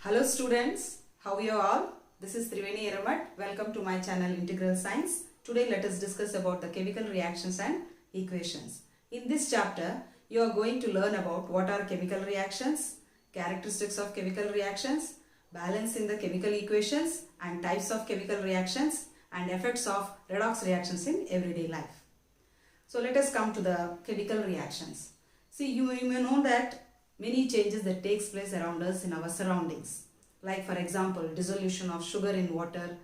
Hello students, how are you all? This is Triveni Eramat. Welcome to my channel Integral Science. Today let us discuss about the chemical reactions and equations. In this chapter, you are going to learn about what are chemical reactions, characteristics of chemical reactions, balance in the chemical equations and types of chemical reactions and effects of redox reactions in everyday life. So let us come to the chemical reactions. See, you may know that many changes that takes place around us in our surroundings. Like for example, dissolution of sugar in water,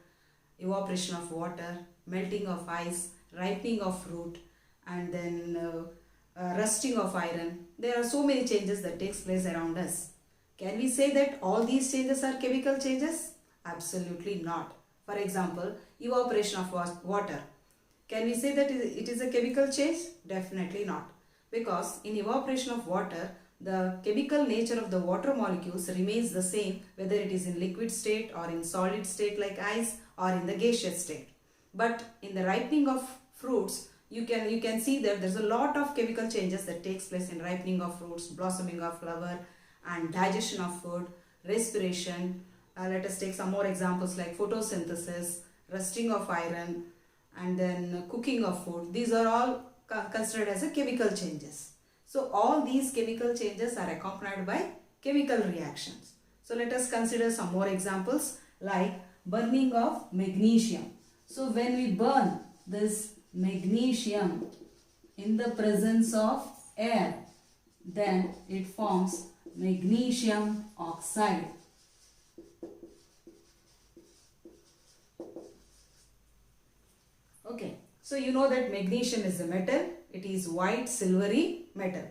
evaporation of water, melting of ice, ripening of fruit, and then rusting of iron. There are so many changes that takes place around us. Can we say that all these changes are chemical changes? Absolutely not. For example, evaporation of water. Can we say that it is a chemical change? Definitely not. Because in evaporation of water, the chemical nature of the water molecules remains the same whether it is in liquid state or in solid state like ice or in the gaseous state. But in the ripening of fruits, you can see that there's a lot of chemical changes that takes place in ripening of fruits, blossoming of flower and digestion of food, respiration. Let us take some more examples like photosynthesis, rusting of iron, and then cooking of food. These are all considered as a chemical changes. So all these chemical changes are accompanied by chemical reactions. So let us consider some more examples like burning of magnesium. So when we burn this magnesium in the presence of air, then it forms magnesium oxide. Okay, so you know that magnesium is a metal. It is white silvery metal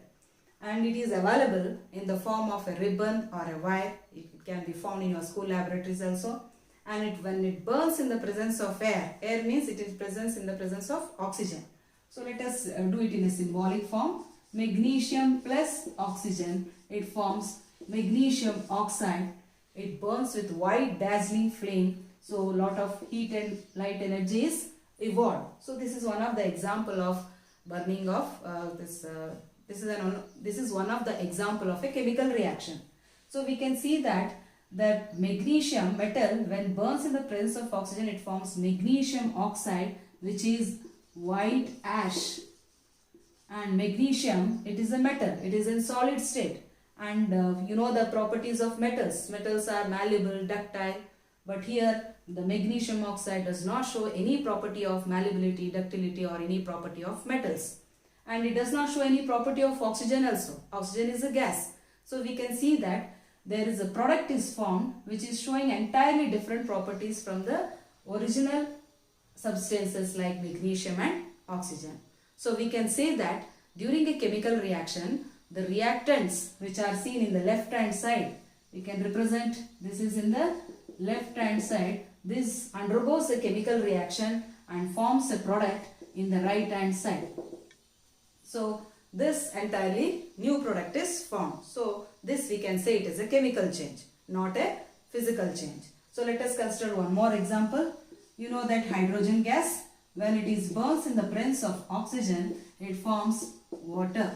and it is available in the form of a ribbon or a wire. It can be found in your school laboratories also. And when it burns in the presence of air, air means it is present in the presence of oxygen. So let us do it in a symbolic form. Magnesium plus oxygen, it forms magnesium oxide. It burns with white dazzling flame. So a lot of heat and light energy is evolved. So this is one of the example of burning of this is one of the example of a chemical reaction. So we can see that magnesium metal, when burns in the presence of oxygen, it forms magnesium oxide, which is white ash. And magnesium, it is a metal, it is in solid state. And you know the properties of metals. Metals are malleable, ductile, but here the magnesium oxide does not show any property of malleability, ductility or any property of metals. And it does not show any property of oxygen also. Oxygen is a gas. So we can see that there is a product is formed which is showing entirely different properties from the original substances like magnesium and oxygen. So we can say that during a chemical reaction, the reactants which are seen in the left hand side, we can represent this is in the left hand side. This undergoes a chemical reaction and forms a product in the right hand side. So this entirely new product is formed. So this we can say it is a chemical change, not a physical change. So let us consider one more example. You know that hydrogen gas, when it is burns in the presence of oxygen, it forms water.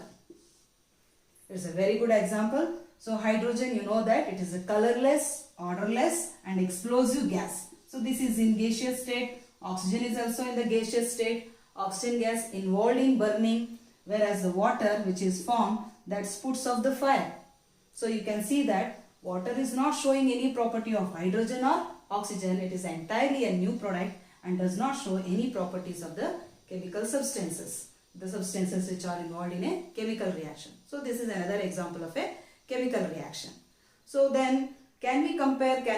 It's a very good example. So hydrogen, you know that it is a colorless, odorless and explosive gas. So this is in gaseous state. Oxygen is also in the gaseous state. Oxygen gas involved in burning, whereas the water which is formed, that puts off the fire. So you can see that water is not showing any property of hydrogen or oxygen. It is entirely a new product and does not show any properties of the chemical substances, the substances which are involved in a chemical reaction. So this is another example of a chemical reaction. So then can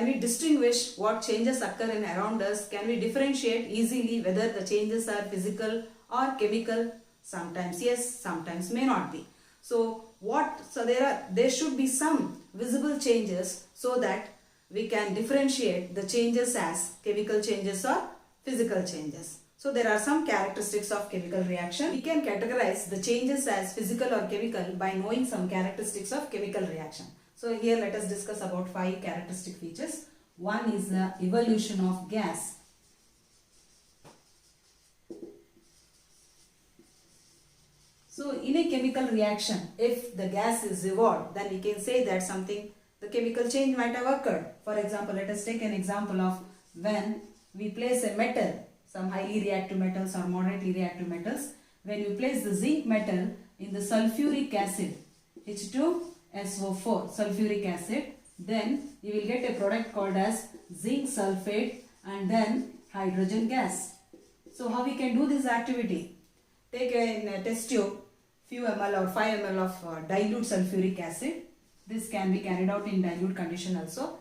we distinguish what changes occur in around us? Can we differentiate easily whether the changes are physical or chemical? Sometimes yes, sometimes may not be. So there should be some visible changes so that we can differentiate the changes as chemical changes or physical changes. So there are some characteristics of chemical reaction. We can categorize the changes as physical or chemical by knowing some characteristics of chemical reaction. So here let us discuss about 5 characteristic features. One is the evolution of gas. So in a chemical reaction, if the gas is evolved, then we can say that something the chemical change might have occurred. For example, let us take an example of when we place a metal, some highly reactive metals or moderately reactive metals. When you place the zinc metal in the sulfuric acid, H2SO4, sulfuric acid, then you will get a product called as zinc sulfate and then hydrogen gas. So how we can do this activity? Take a test tube, few ml or 5 ml of dilute sulfuric acid. This can be carried out in dilute condition also.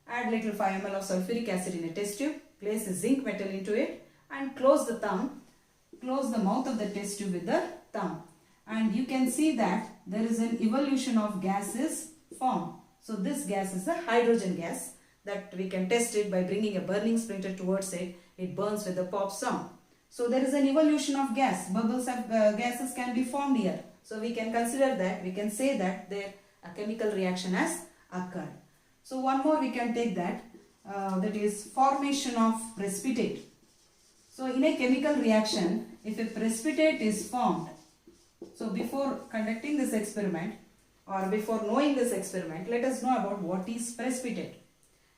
Add little 5 ml of sulfuric acid in a test tube, place a zinc metal into it and close the thumb. Close the mouth of the test tube with the thumb. And you can see that there is an evolution of gases formed. So this gas is a hydrogen gas that we can test it by bringing a burning splinter towards it. It burns with a pop sound. So there is an evolution of gas. Bubbles of gases can be formed here. So we can consider that, we can say that there a chemical reaction has occurred. So one more we can take that, that is formation of precipitate. So in a chemical reaction, if a precipitate is formed, so before conducting this experiment or before knowing this experiment, let us know about what is precipitate.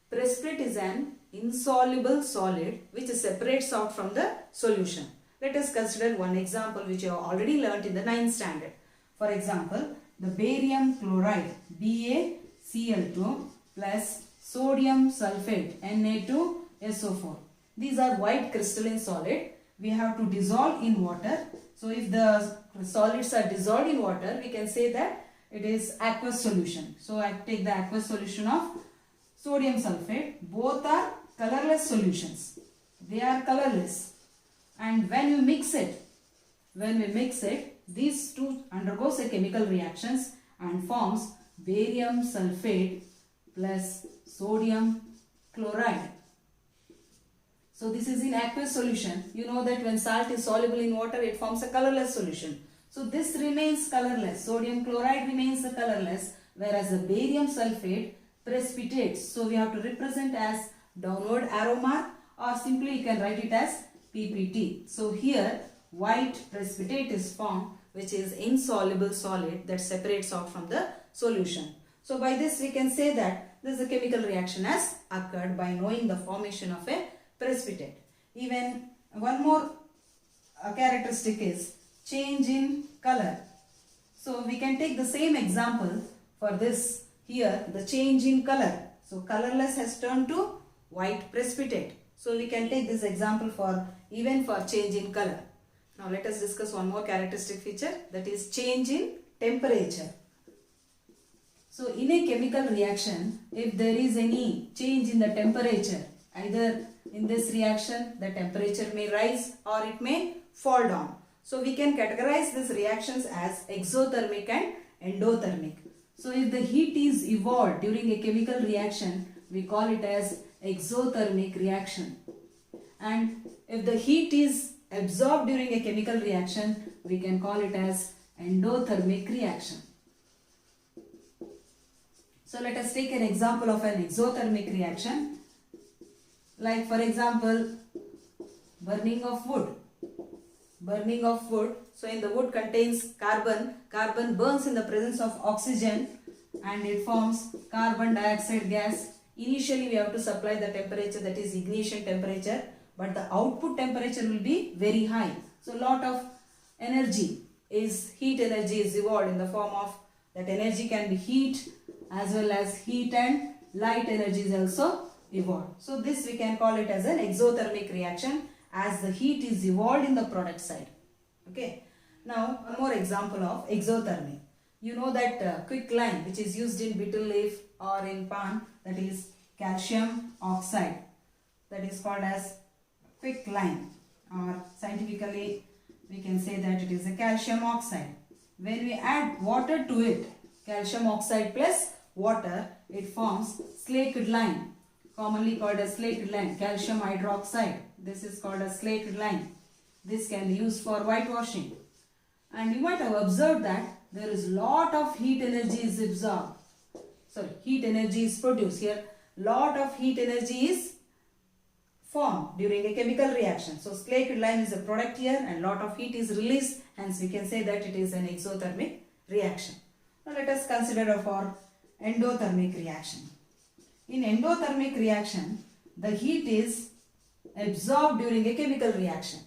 Precipitate is an insoluble solid which separates out from the solution. Let us consider one example which you have already learnt in the 9th standard. For example, the barium chloride BaCl2 plus sodium sulfate Na2SO4. These are white crystalline solid. We have to dissolve in water. So if the solids are dissolved in water, we can say that it is aqueous solution. So I take the aqueous solution of sodium sulfate. Both are colorless solutions. They are colorless. And when we mix it, these two undergoes a chemical reactions and forms barium sulfate plus sodium chloride. So this is in aqueous solution. You know that when salt is soluble in water, it forms a colorless solution. So this remains colorless. Sodium chloride remains colorless, whereas the barium sulfate precipitates. So we have to represent as downward arrow mark, or simply you can write it as PPT. So here white precipitate is formed, which is insoluble solid that separates out from the solution. So by this we can say that this is a chemical reaction has occurred by knowing the formation of a precipitate. Even one more characteristic is change in color. So we can take the same example for this here, the change in color. So colorless has turned to white precipitate. So we can take this example for even for change in color. Now let us discuss one more characteristic feature, that is change in temperature. So in a chemical reaction, if there is any change in the temperature, either in this reaction the temperature may rise or it may fall down. So we can categorize these reactions as exothermic and endothermic. So if the heat is evolved during a chemical reaction, we call it as exothermic reaction. And if the heat is absorbed during a chemical reaction, we can call it as endothermic reaction. So let us take an example of an exothermic reaction. Like for example, burning of wood. Burning of wood. So in the wood contains carbon. Carbon burns in the presence of oxygen and it forms carbon dioxide gas. Initially we have to supply the temperature, that is ignition temperature, but the output temperature will be very high. So lot of energy is, heat energy is evolved in the form of, that energy can be heat as well as heat and light energy is also evolved. So this we can call it as an exothermic reaction as the heat is evolved in the product side. Okay. Now one more example of exothermic. You know that quicklime which is used in betel leaf or in pan, that is calcium oxide, that is called as quicklime, or scientifically we can say that it is a calcium oxide. When we add water to it, calcium oxide plus water, it forms slaked lime, commonly called as slaked lime, calcium hydroxide. This is called as slaked lime. This can be used for whitewashing. And you might have observed that there is lot of heat energy is absorbed. Sorry, heat energy is produced. Here, lot of heat energy is formed during a chemical reaction. So slaked lime is a product here and lot of heat is released. Hence we can say that it is an exothermic reaction. Now let us consider for endothermic reaction. In endothermic reaction, the heat is absorbed during a chemical reaction.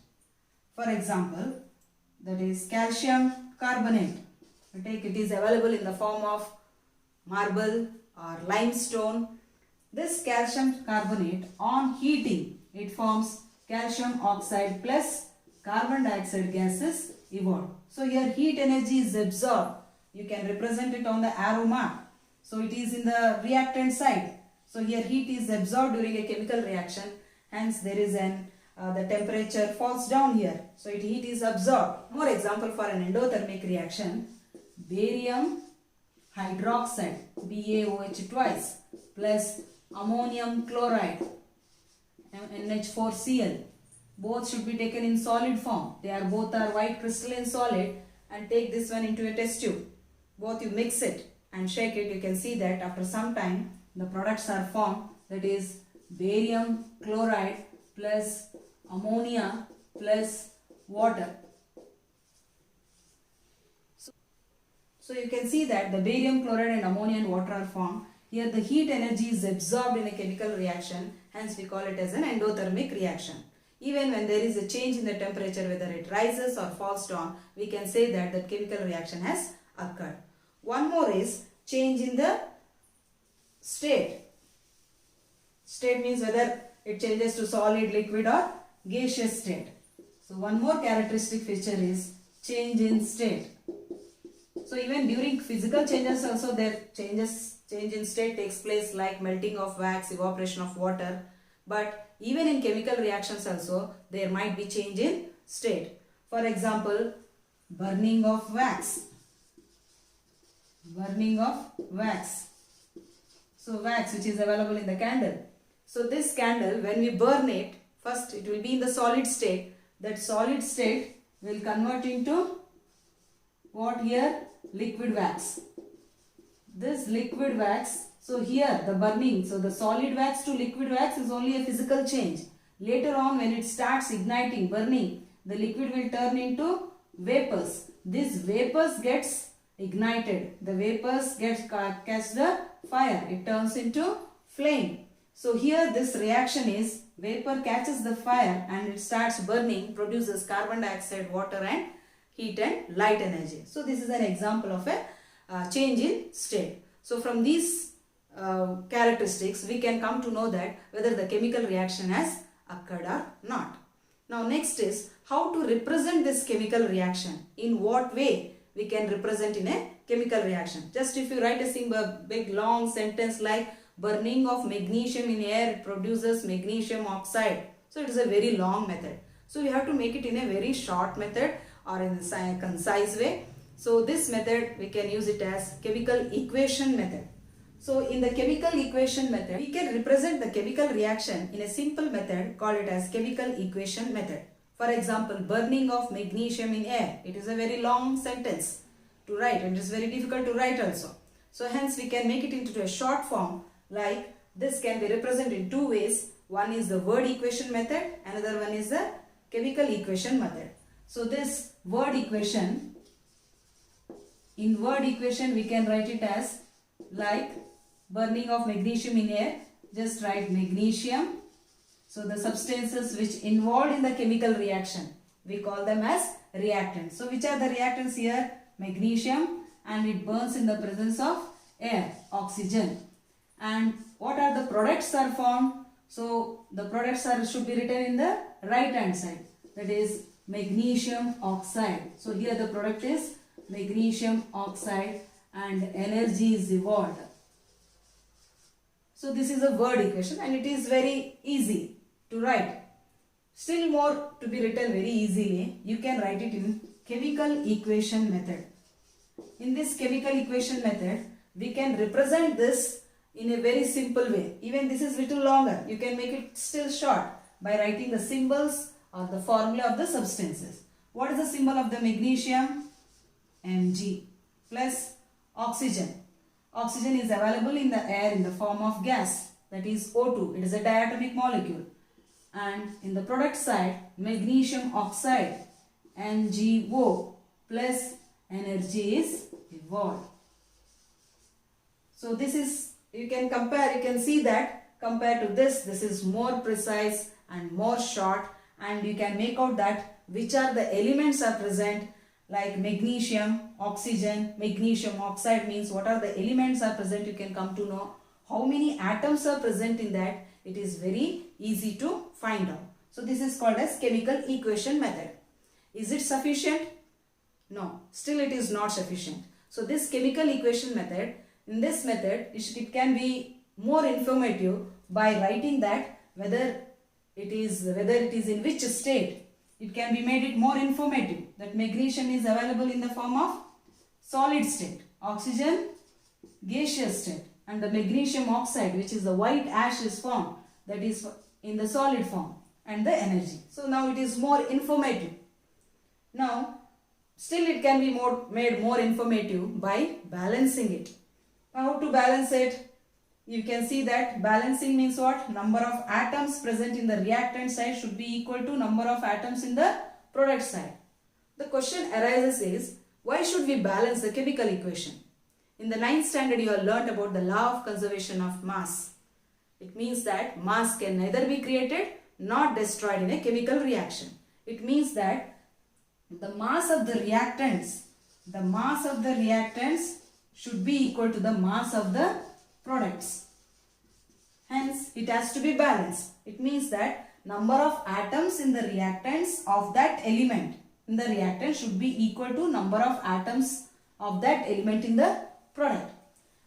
For example, that is calcium carbonate. It is available in the form of marble or limestone. This calcium carbonate, on heating, it forms calcium oxide plus carbon dioxide gases evolved. So here heat energy is absorbed. You can represent it on the arrow mark. So it is in the reactant side. So here heat is absorbed during a chemical reaction. Hence there is the temperature falls down here. So heat is absorbed. More example for an endothermic reaction. Barium hydroxide, BaOH twice, plus ammonium chloride, NH4Cl. Both should be taken in solid form. Both are white crystalline solid, and take this one into a test tube. Both you mix it and shake it. You can see that after some time the products are formed, that is barium chloride plus ammonia plus water. So you can see that the barium chloride and ammonia and water are formed. Here the heat energy is absorbed in a chemical reaction, hence we call it as an endothermic reaction. Even when there is a change in the temperature, whether it rises or falls down, we can say that the chemical reaction has occurred. One more is change in the state. State means whether it changes to solid, liquid or gaseous state. So one more characteristic feature is change in state. So even during physical changes also change in state takes place, like melting of wax, evaporation of water. But even in chemical reactions also there might be change in state. For example, burning of wax. Burning of wax. So wax which is available in the candle. So this candle, when we burn it, first it will be in the solid state. That solid state will convert into what here? Liquid wax. This liquid wax, so here the burning, so the solid wax to liquid wax is only a physical change. Later on when it starts igniting, burning, the liquid will turn into vapors. This vapors gets ignited. The vapors catch the fire. It turns into flame. So here this reaction is vapor catches the fire and it starts burning, produces carbon dioxide, water and heat and light energy. So this is an example of a change in state. So from these characteristics we can come to know that whether the chemical reaction has occurred or not. Now next is how to represent this chemical reaction. In what way we can represent in a chemical reaction. Just if you write a big long sentence like burning of magnesium in air, it produces magnesium oxide. So it is a very long method. So we have to make it in a very short method or in a concise way. So this method we can use it as chemical equation method. So in the chemical equation method, we can represent the chemical reaction in a simple method, call it as chemical equation method. For example, burning of magnesium in air. It is a very long sentence to write and it is very difficult to write also. So hence we can make it into a short form, like this can be represented in two ways. One is the word equation method, another one is the chemical equation method. So this word equation, in word equation we can write it as like burning of magnesium in air. Just write magnesium. So the substances which involved in the chemical reaction, we call them as reactants. So which are the reactants here? Magnesium, and it burns in the presence of air, oxygen. And what are the products are formed? So the products should be written in the right hand side. That is magnesium oxide. So here the product is magnesium oxide and energy is evolved. So this is a word equation and it is very easy to write. Still more to be written very easily, you can write it in chemical equation method. In this chemical equation method, we can represent this in a very simple way. Even this is little longer. You can make it still short by writing the symbols or the formula of the substances. What is the symbol of the magnesium? Mg plus oxygen. Oxygen is available in the air in the form of gas, that is O2. It is a diatomic molecule. And in the product side, magnesium oxide, MgO plus energy is evolved. So this is, you can compare, you can see that compared to this is more precise and more short, and you can make out that which are the elements are present, like magnesium, oxygen, magnesium oxide means what are the elements are present, you can come to know. How many atoms are present in that, it is very easy to find out. So this is called as chemical equation method. Is it sufficient? No, still it is not sufficient. So this chemical equation method, in this method, it can be more informative by writing that whether it is in which state. It can be made it more informative that magnesium is available in the form of solid state, oxygen gaseous state, and the magnesium oxide, which is the white ash, is formed, that is in the solid form, and the energy. So now it is more informative. Now still it can be made more informative by balancing it. Now how to balance it? You can see that balancing means what? Number of atoms present in the reactant side should be equal to number of atoms in the product side. The question arises is, why should we balance the chemical equation? In the 9th standard you have learnt about the law of conservation of mass. It means that mass can neither be created nor destroyed in a chemical reaction. It means that the mass of the reactants should be equal to the mass of the products. Hence, it has to be balanced. It means that number of atoms in the reactants of that element in the reactant should be equal to number of atoms of that element in the product.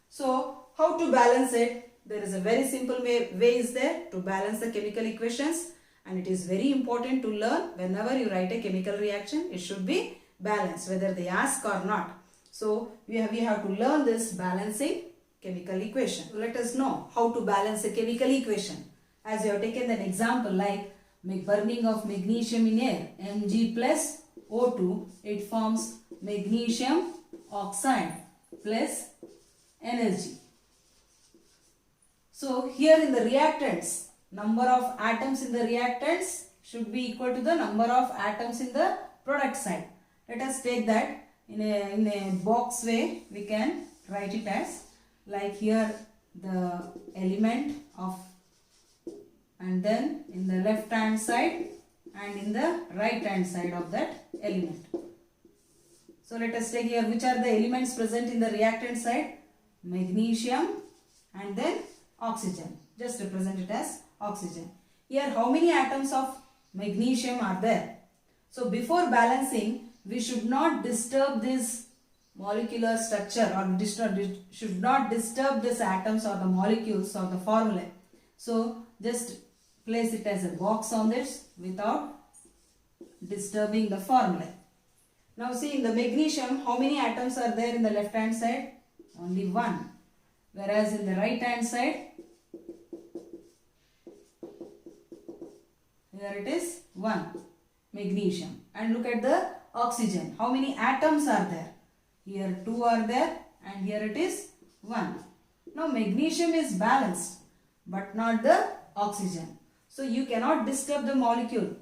So, how to balance it? There is a very simple way is there to balance the chemical equations, and it is very important to learn whenever you write a chemical reaction, it should be balanced whether they ask or not. So, we have to learn this balancing chemical equation. So let us know how to balance a chemical equation. As we have taken an example like burning of magnesium in air, Mg plus O2, it forms magnesium oxide plus energy. So here in the reactants, number of atoms in the reactants should be equal to the number of atoms in the product side. Let us take that in a box way. We can write it as like here the element of, and then in the left hand side and in the right hand side of that element. So let us take here which are the elements present in the reactant side. Magnesium and then oxygen. Just represent it as oxygen. Here how many atoms of magnesium are there? So before balancing, we should not disturb this molecular structure or should not disturb these atoms or the molecules or the formula. So just place it as a box on this without disturbing the formula. Now see in the magnesium, how many atoms are there in the left hand side? Only one. Whereas in the right hand side, here it is 1 magnesium. And look at the oxygen. How many atoms are there? Here 2 are there and here it is 1. Now magnesium is balanced but not the oxygen. So you cannot disturb the molecule.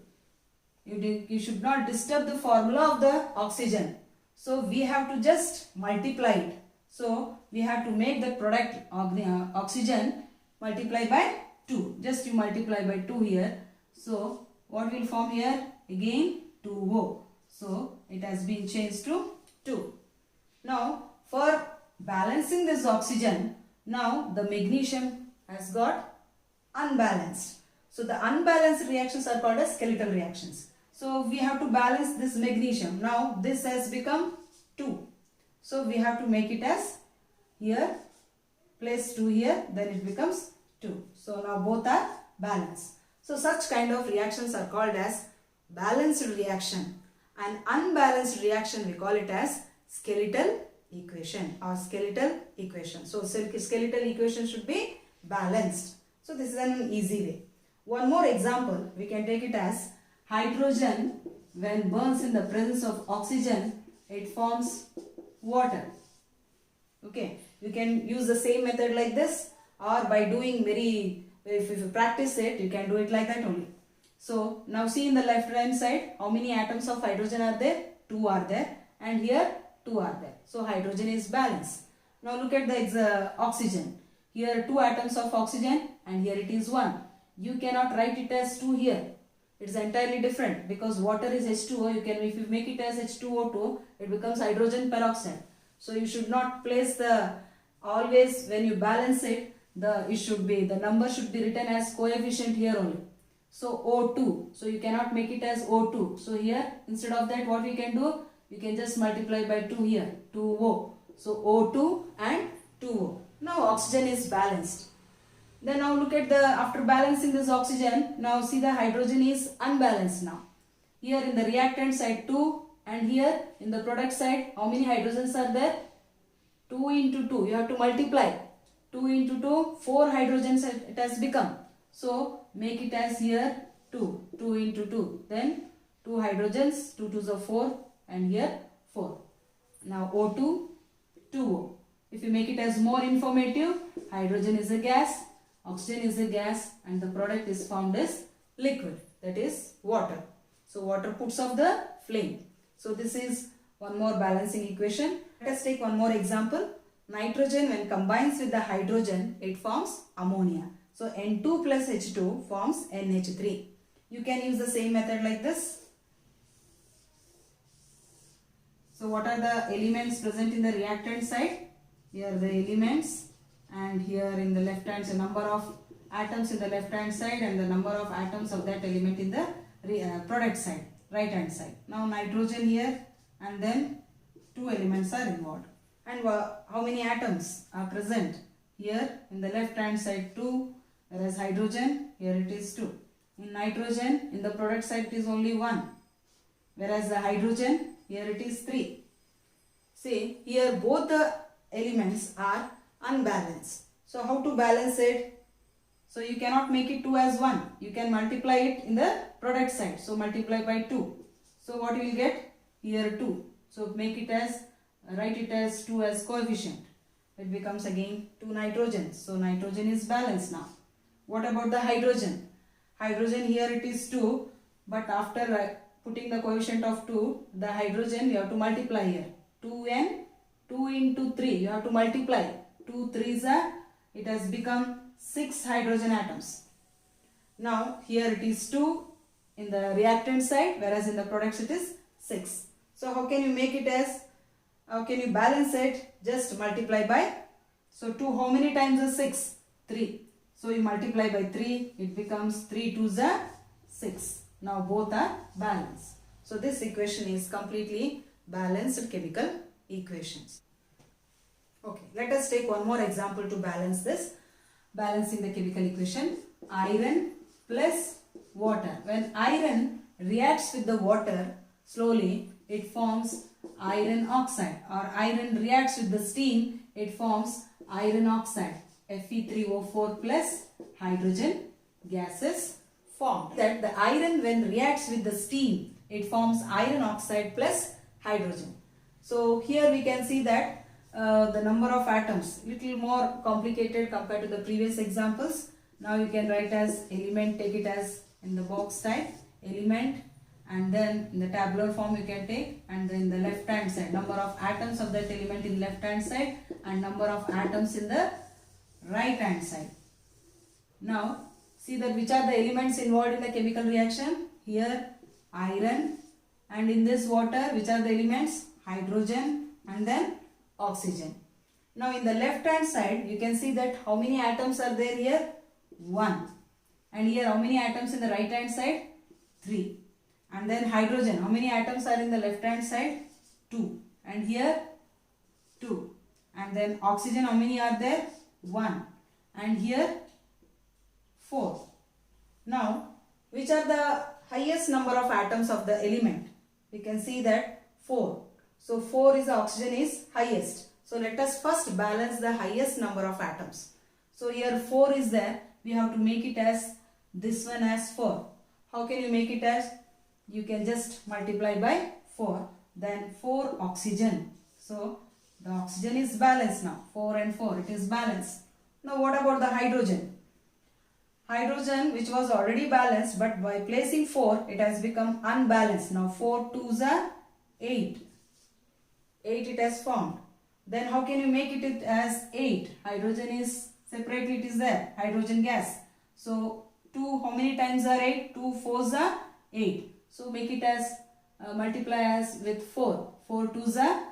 You should not disturb the formula of the oxygen. So we have to just multiply it. So we have to make the product oxygen multiply by 2. Just you multiply by 2 here. So what will form here? Again 2O. So it has been changed to 2. Now for balancing this oxygen, now the magnesium has got unbalanced. So the unbalanced reactions are called as skeletal reactions. So we have to balance this magnesium. Now this has become 2. So we have to make it as here, place 2 here, then it becomes 2. So now both are balanced. So such kind of reactions are called as balanced reaction. An unbalanced reaction we call it as skeletal equation or skeletal equation. So skeletal equation should be balanced. So this is an easy way. One more example, we can take it as hydrogen when burns in the presence of oxygen, it forms water. Okay, you can use the same method like this, or by doing if you practice it, you can do it like that only. So now see in the left hand side, how many atoms of hydrogen are there? 2 are there, and here 2 are there. So hydrogen is balanced. Now look at the oxygen. Here 2 atoms of oxygen and here it is 1. You cannot write it as 2 here. It is entirely different because water is H2O. If you make it as H2O2, it becomes hydrogen peroxide. So you should not place always when you balance it, the number should be written as coefficient here only. So O2. So you cannot make it as O2. So here instead of that what we can do? We can just multiply by 2 here. 2O. So O2 and 2O. Now oxygen is balanced. Then now look at after balancing this oxygen, now see the hydrogen is unbalanced now. Here in the reactant side 2 and here in the product side how many hydrogens are there? 2 into 2. You have to multiply. 2 into 2, 4 hydrogens it has become. So make it as here 2. 2 into 2. Then 2 hydrogens, 2 2s are 4 and here 4. Now O2, 2O. If you make it as more informative, hydrogen is a gas, oxygen is a gas and the product is formed as liquid, that is water. So water puts off the flame. So this is one more balancing equation. Let us take one more example. Nitrogen when combines with the hydrogen, it forms ammonia. So N2 plus H2 forms NH3. You can use the same method like this. So what are the elements present in the reactant side? Here are the elements and here in the left hand side number of atoms in the left hand side and the number of atoms of that element in the product side, right hand side. Now nitrogen here and then 2 elements are involved. And how many atoms are present? Here in the left hand side 2, whereas hydrogen here it is 2. In nitrogen in the product side it is only 1, whereas the hydrogen here it is 3. See here both the elements are unbalanced. So how to balance it? So you cannot make it 2 as 1. You can multiply it in the product side. So multiply by 2. So what you will get? Here 2. So make it as, write it as 2 as coefficient. It becomes again 2 nitrogens. So nitrogen is balanced now. What about the hydrogen? Hydrogen here it is 2. But after putting the coefficient of 2, the hydrogen you have to multiply here. 2n, 2 into 3. You have to multiply. 2 3s are, it has become 6 hydrogen atoms. Now here it is 2 in the reactant side, whereas in the products it is 6. So how can you make it as, how can you balance it? Just multiply by, so 2 how many times is 6? 3. So you multiply by 3, it becomes 3 2s are 6. Now both are balanced. So this equation is completely balanced chemical equations. Okay, let us take one more example to balance this. Balancing the chemical equation. Iron plus water. When iron reacts with the water slowly, it forms iron oxide, or iron reacts with the steam, it forms iron oxide. Fe3O4 plus hydrogen gases formed. That the iron when reacts with the steam, it forms iron oxide plus hydrogen. So here we can see that the number of atoms little more complicated compared to the previous examples. Now you can write as element, take it as in the box type element, and then in the tabular form you can take, and then the left hand side number of atoms of that element in left hand side and number of atoms in the right hand side. Now see that which are the elements involved in the chemical reaction. Here iron, and in this water which are the elements? Hydrogen and then oxygen. Now in the left hand side you can see that how many atoms are there here? 1. And here how many atoms in the right hand side? 3. And then hydrogen, how many atoms are in the left hand side? 2. And here 2. And then oxygen, how many are there? 1. And here 4. Now which are the highest number of atoms of the element? We can see that 4. So 4 is the oxygen is highest. So let us first balance the highest number of atoms. So here 4 is there. We have to make it as this one as 4. How can you make it as? You can just multiply by 4. Then 4 oxygen. So the oxygen is balanced now. 4 and 4 it is balanced. Now what about the hydrogen? Hydrogen which was already balanced, but by placing 4 it has become unbalanced. Now 4 2s are 8. 8 it has formed. Then how can you make it as 8? Hydrogen is separately, it is there, hydrogen gas. So 2, how many times are 8? 2 4s are 8. So make it as, multiply as with 4. 4 2s are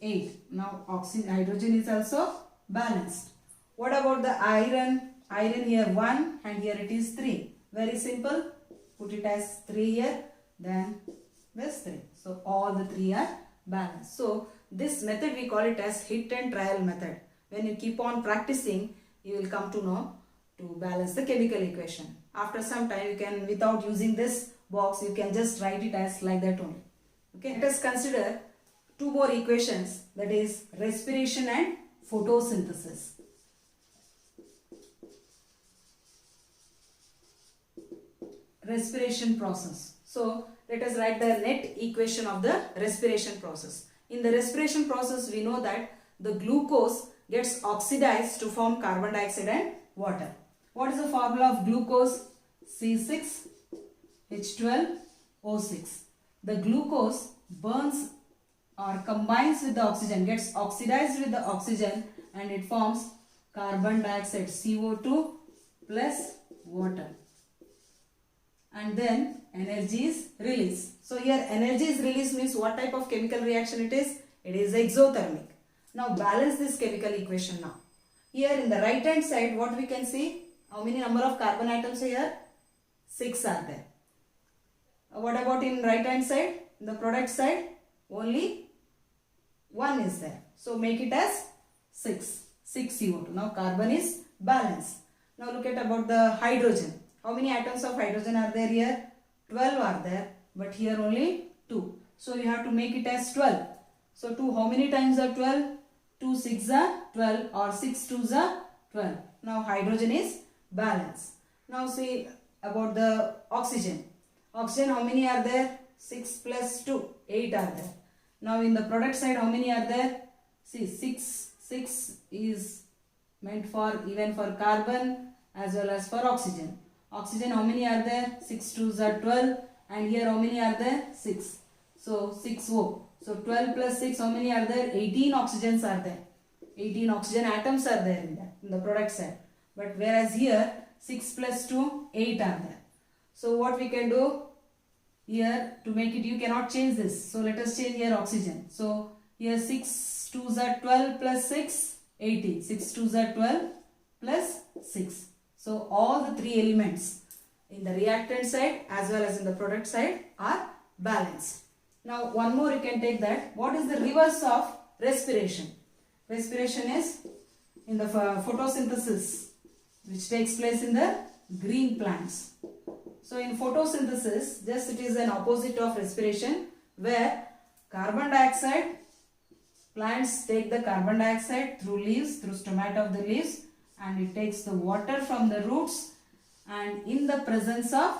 8. Now hydrogen is also balanced. What about the iron? Iron here 1 and here it is 3. Very simple. Put it as 3 here. Then this 3. So all the 3 are balanced. So this method we call it as hit and trial method. When you keep on practicing, you will come to know to balance the chemical equation. After some time you can, without using this box, you can just write it as like that only. Okay. Let us consider two more equations, that is respiration and photosynthesis. Respiration process. So let us write the net equation of the respiration process. In the respiration process, we know that the glucose gets oxidized to form carbon dioxide and water. What is the formula of glucose? C6H12O6. The glucose burns or combines with the oxygen, gets oxidized with the oxygen, and it forms carbon dioxide, CO2 plus water. And then energy is released. So here energy is released means what type of chemical reaction it is? It is exothermic. Now balance this chemical equation now. Here in the right hand side, what we can see? How many number of carbon atoms here? 6 are there. What about in right hand side? In the product side, only 1 is there. So make it as 6 CO2. Now carbon is balanced. Now look at about the hydrogen. How many atoms of hydrogen are there here? 12 are there, but here only 2. So you have to make it as 12. So 2, how many times are 12? 2 6 are 12 or 6 2s are 12. Now hydrogen is balanced. Now see about the oxygen. Oxygen, how many are there? 6 plus 2, 8 are there. Now in the product side, how many are there? See, 6 is meant for even for carbon as well as for oxygen. Oxygen, how many are there? 6 2s are 12, and here how many are there? 6. So 6O. So 12 plus 6, how many are there? 18 oxygens are there. 18 oxygen atoms are there in the product side. But whereas here 6 plus 2, 8 are there. So what we can do here to make it, you cannot change this. So let us change here oxygen. So here 6 2s are 12 plus 6, 18. 6 2s are 12 plus 6. So all the 3 elements in the reactant side as well as in the product side are balanced. Now one more you can take that. What is the reverse of respiration? Respiration is in the photosynthesis, which takes place in the green plants. So in photosynthesis, just it is an opposite of respiration, where carbon dioxide, plants take the carbon dioxide through leaves, through stomata of the leaves, and it takes the water from the roots and in the presence of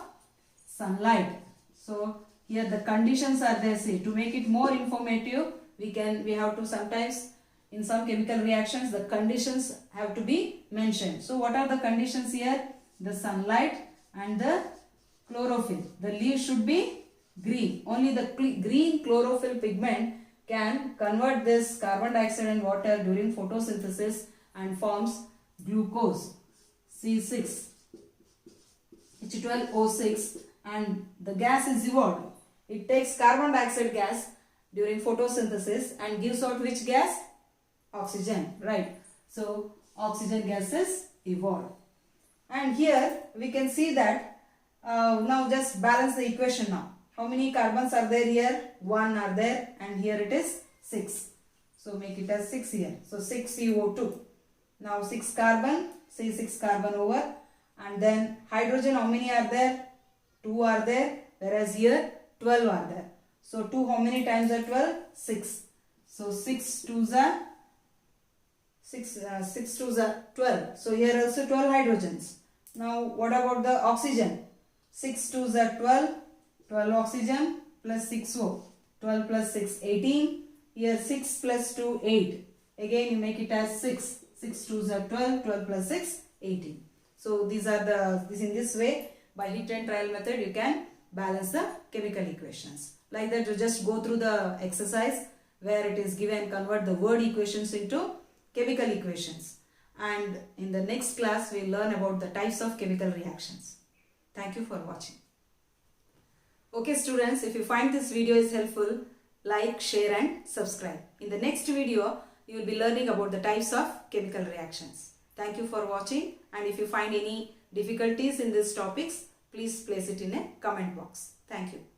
sunlight. So here the conditions are there. See, to make it more informative, we have to sometimes in some chemical reactions the conditions have to be mentioned. So what are the conditions here? The sunlight and the chlorophyll. The leaf should be green. Only the green chlorophyll pigment can convert this carbon dioxide and water during photosynthesis and forms glucose, C6H12O6, and the gas is evolved. It takes carbon dioxide gas during photosynthesis and gives out which gas? Oxygen, right? So oxygen gas is evolved. And here we can see that now just balance the equation now. How many carbons are there here? 1 are there, and here it is 6. So make it as 6 here. So 6 CO2. Now 6 carbon, say 6 carbon over, and then hydrogen, how many are there? 2 are there, whereas here 12 are there. So 2, how many times are 12? 6. So 6 2s are 12. So here also 12 hydrogens. Now what about the oxygen? 6 2s are 12, 12 oxygen plus 6O. 12 plus 6, 18. Here 6 plus 2, 8. Again you make it as 6. 6 2s are 12, 12 plus 6, 18. So these are in this way, by hit and trial method, you can balance the chemical equations. Like that, you just go through the exercise where it is given convert the word equations into chemical equations. And in the next class, we will learn about the types of chemical reactions. Thank you for watching. Okay students, if you find this video is helpful, like, share and subscribe. In the next video, you will be learning about the types of chemical reactions. Thank you for watching, and if you find any difficulties in these topics, please place it in a comment box. Thank you.